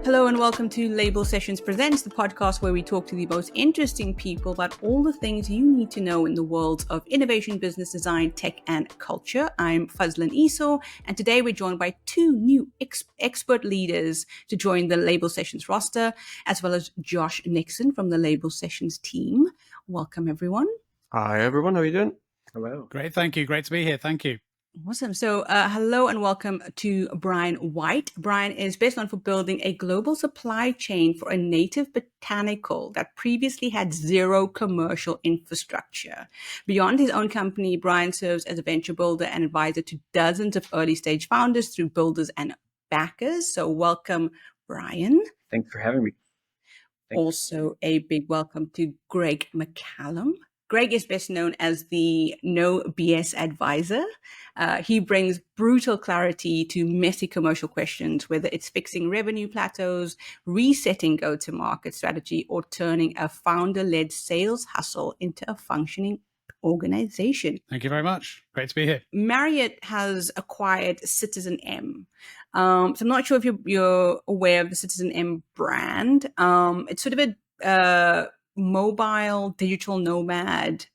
Hello and welcome to Label Sessions Presents, the podcast where we talk to the most interesting people about all the things you need to know in the world of innovation, business design, tech, and culture. I'm Fuzlin Esau, and today we're joined by two new expert leaders to join the Label Sessions roster, as well as Josh Nixon from the Label Sessions team. Welcome, everyone. Hi, everyone. How are you doing? Hello. Great. Thank you. Great to be here. Thank you. Awesome. So hello and welcome to Bryon White. Bryon is best known for building a global supply chain for a native botanical that previously had zero commercial infrastructure. Beyond his own company, Bryon serves as a venture builder and advisor to dozens of early stage founders through builders and backers. So welcome, Bryon. Thanks for having me. Also, a big welcome to Greg McCallum. Greg is best known as the No BS advisor. He brings brutal clarity to messy commercial questions, whether it's fixing revenue plateaus, resetting go-to-market strategy, or turning a founder-led sales hustle into a functioning organization. Thank you very much. Great to be here. Marriott has acquired Citizen M. So I'm not sure if you're aware of the Citizen M brand. It's sort of a mobile digital nomad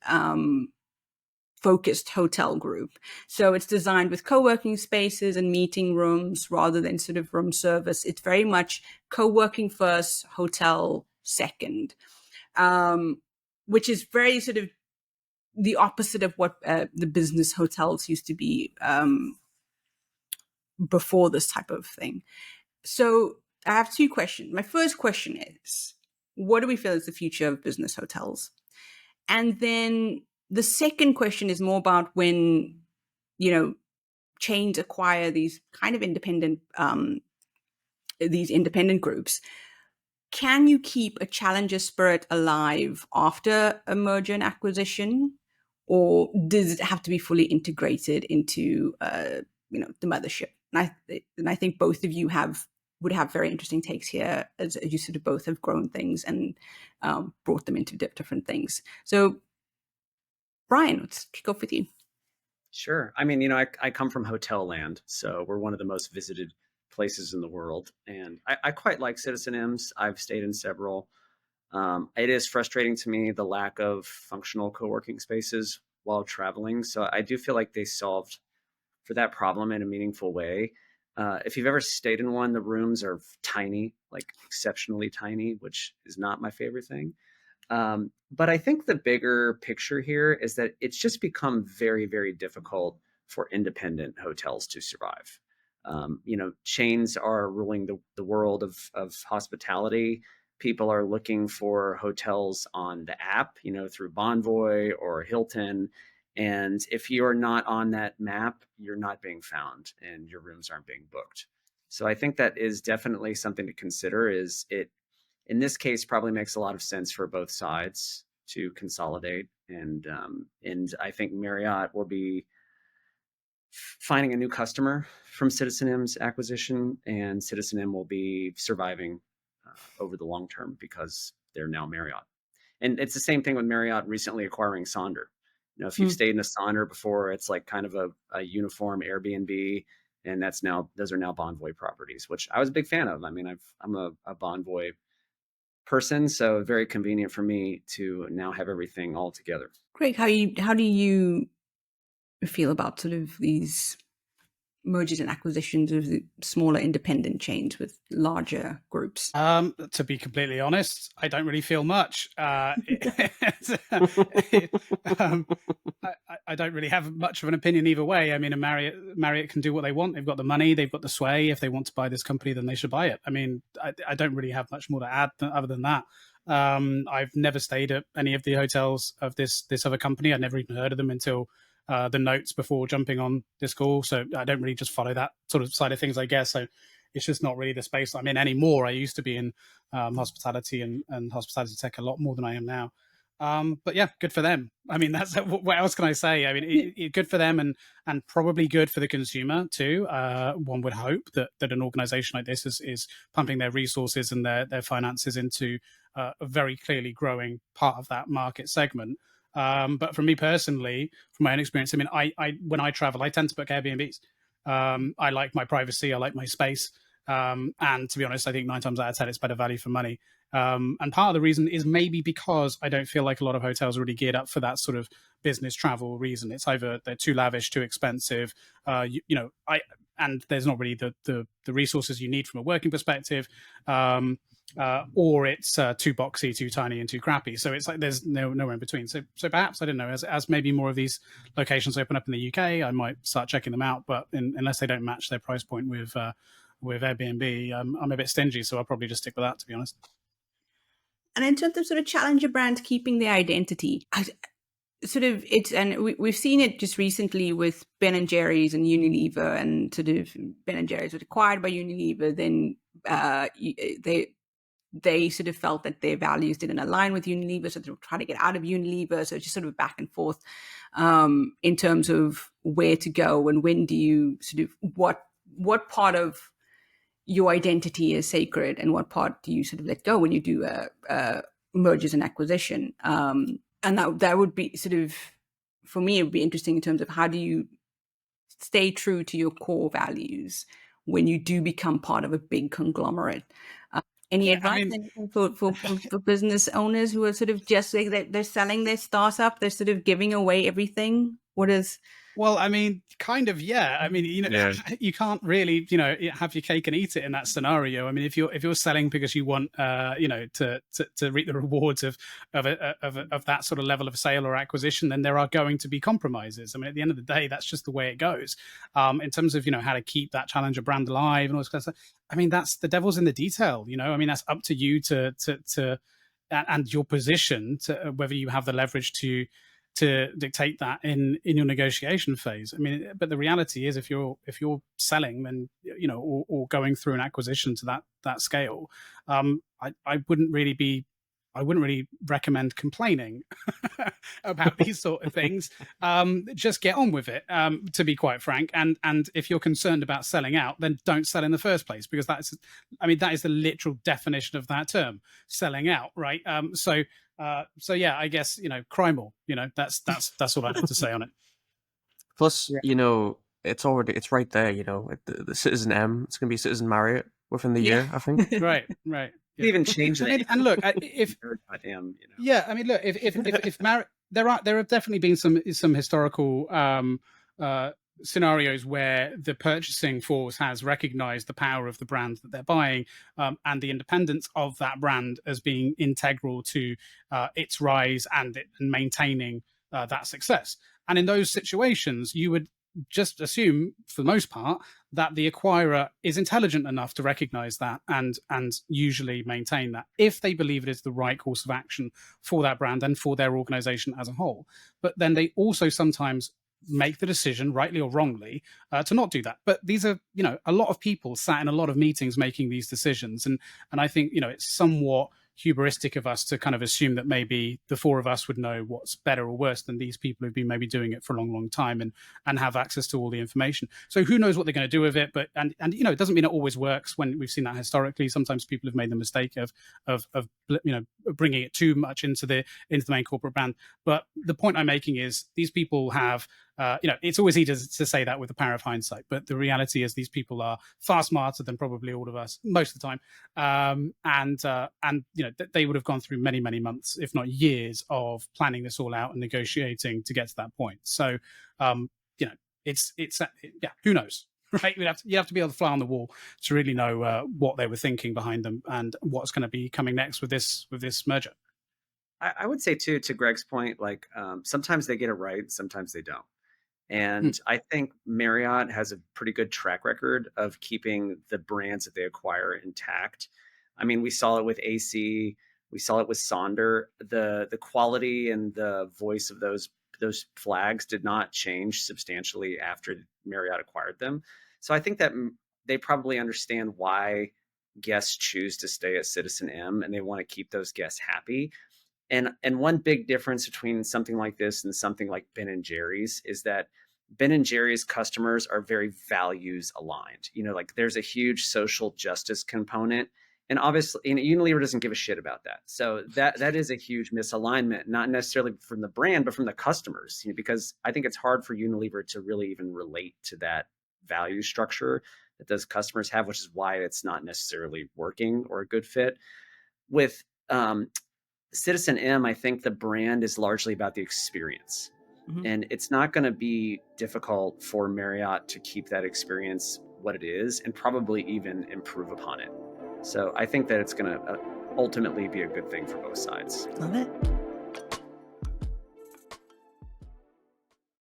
focused hotel group. So it's designed with co-working spaces and meeting rooms rather than sort of room service. It's very much co-working first, hotel second, which is very sort of the opposite of what the business hotels used to be before this type of thing. So I have two questions. My first question is, what do we feel is the future of business hotels? And then the second question is more about when, chains acquire these kind of independent groups. Can you keep a challenger spirit alive after a merger and acquisition? Or does it have to be fully integrated into, the mothership? And I think both of you would have very interesting takes here as you sort of both have grown things and brought them into different things. So, Bryon, let's kick off with you. Sure. I mean, I come from hotel land, so we're one of the most visited places in the world. And I quite like Citizen M's. I've stayed in several. It is frustrating to me, the lack of functional co-working spaces while traveling. So I do feel like they solved for that problem in a meaningful way. If you've ever stayed in one, the rooms are tiny, like exceptionally tiny, which is not my favorite thing. But I think the bigger picture here is that it's just become very, very difficult for independent hotels to survive. Chains are ruling the world of hospitality. People are looking for hotels on the app, through Bonvoy or Hilton. And if you're not on that map, you're not being found and your rooms aren't being booked. So I think that is definitely something to consider. Is it, in this case, probably makes a lot of sense for both sides to consolidate. And I think Marriott will be finding a new customer from Citizen M's acquisition, and Citizen M will be surviving over the long term because they're now Marriott. And it's the same thing with Marriott recently acquiring Sonder. If you've stayed in a Sonder before, it's like kind of a uniform Airbnb, and those are now Bonvoy properties, which I was a big fan of. I mean, I'm a Bonvoy person, so very convenient for me to now have everything all together. Greg, how do you feel about sort of these mergers and acquisitions of the smaller independent chains with larger groups? To be completely honest, I don't really feel much. I don't really have much of an opinion either way. I mean, Marriott can do what they want. They've got the money, they've got the sway. If they want to buy this company, then they should buy it. I mean, I don't really have much more to add other than that. I've never stayed at any of the hotels of this other company. I'd never even heard of them until the notes before jumping on this call. So I don't really just follow that sort of side of things, I guess. So it's just not really the space I'm in anymore. I used to be in hospitality and hospitality tech a lot more than I am now. But yeah, good for them. I mean, that's what else can I say? I mean, good for them and probably good for the consumer too. One would hope that an organization like this is pumping their resources and their finances into a very clearly growing part of that market segment. But for me personally, from my own experience, I mean, I when I travel, I tend to book Airbnbs. I like my privacy. I like my space. And to be honest, I think 9 times out of 10, it's better value for money. And part of the reason is maybe because I don't feel like a lot of hotels are really geared up for that sort of business travel reason. It's either they're too lavish, too expensive, and there's not really the resources you need from a working perspective, or it's too boxy, too tiny, and too crappy. So it's like there's nowhere in between. So perhaps, I don't know, as maybe more of these locations open up in the UK, I might start checking them out. But unless they don't match their price point with Airbnb, I'm a bit stingy, so I'll probably just stick with that, to be honest. And in terms of sort of challenger brands keeping their identity, we've seen it just recently with Ben and Jerry's and Unilever, and sort of Ben and Jerry's was acquired by Unilever. Then they sort of felt that their values didn't align with Unilever, so they were trying to get out of Unilever. So it's just sort of back and forth in terms of where to go and when do you sort of what part of your identity is sacred and what part do you sort of let go when you do mergers and acquisition. And that would be sort of, for me, it would be interesting in terms of how do you stay true to your core values when you do become part of a big conglomerate. Any advice for business owners who are sort of just like they're selling their startup, they're sort of giving away everything? What is... Well, I mean, kind of, yeah. I mean, you can't really, have your cake and eat it in that scenario. I mean, if you're selling because you want, to reap the rewards of that sort of level of sale or acquisition, then there are going to be compromises. I mean, at the end of the day, that's just the way it goes. In terms of how to keep that challenger brand alive and all this kind of stuff. I mean, that's the devil's in the detail. I mean, that's up to you to and your position to whether you have the leverage to dictate that in your negotiation phase. I mean, but the reality is, if you're selling, then or going through an acquisition to that scale, I wouldn't really recommend complaining about these sort of things. Just get on with it, to be quite frank. And if you're concerned about selling out, then don't sell in the first place, because that is the literal definition of that term, selling out, right? So yeah, I guess cry more. That's all I have to say on it. Plus, it's right there. The Citizen M, it's going to be Citizen Marriott within the year, I think. Right. Yeah. Even change it. And look, if yeah, I mean, look, if there have definitely been some historical scenarios where the purchasing force has recognized the power of the brand that they're buying, and the independence of that brand as being integral to its rise and maintaining that success. And in those situations, you would just assume, for the most part, that the acquirer is intelligent enough to recognize that and usually maintain that, if they believe it is the right course of action for that brand and for their organization as a whole. But then they also sometimes make the decision, rightly or wrongly, to not do that. But these are, a lot of people sat in a lot of meetings making these decisions. And I think, it's somewhat hubristic of us to kind of assume that maybe the four of us would know what's better or worse than these people who've been maybe doing it for a long, long time and have access to all the information. So who knows what they're going to do with it? But and it doesn't mean it always works. When we've seen that historically, sometimes people have made the mistake of bringing it too much into the main corporate brand. But the point I'm making is these people have. It's always easy to say that with the power of hindsight, but the reality is these people are far smarter than probably all of us most of the time, and they would have gone through many, many months, if not years, of planning this all out and negotiating to get to that point. So, who knows, right? You have to be able to fly on the wall to really know what they were thinking behind them and what's going to be coming next with this merger. I would say too, to Greg's point, like sometimes they get it right, sometimes they don't. And I think Marriott has a pretty good track record of keeping the brands that they acquire intact. I mean, we saw it with AC, we saw it with Sonder. The quality and the voice of those flags did not change substantially after Marriott acquired them. So I think that they probably understand why guests choose to stay at Citizen M, and they want to keep those guests happy. And one big difference between something like this and something like Ben & Jerry's is that Ben & Jerry's customers are very values aligned. Like there's a huge social justice component. And obviously, Unilever doesn't give a shit about that. So that is a huge misalignment, not necessarily from the brand, but from the customers, because I think it's hard for Unilever to really even relate to that value structure that those customers have, which is why it's not necessarily working or a good fit. With Citizen M, I think the brand is largely about the experience. Mhm. And it's not going to be difficult for Marriott to keep that experience what it is and probably even improve upon it. So I think that it's going to ultimately be a good thing for both sides. Love it.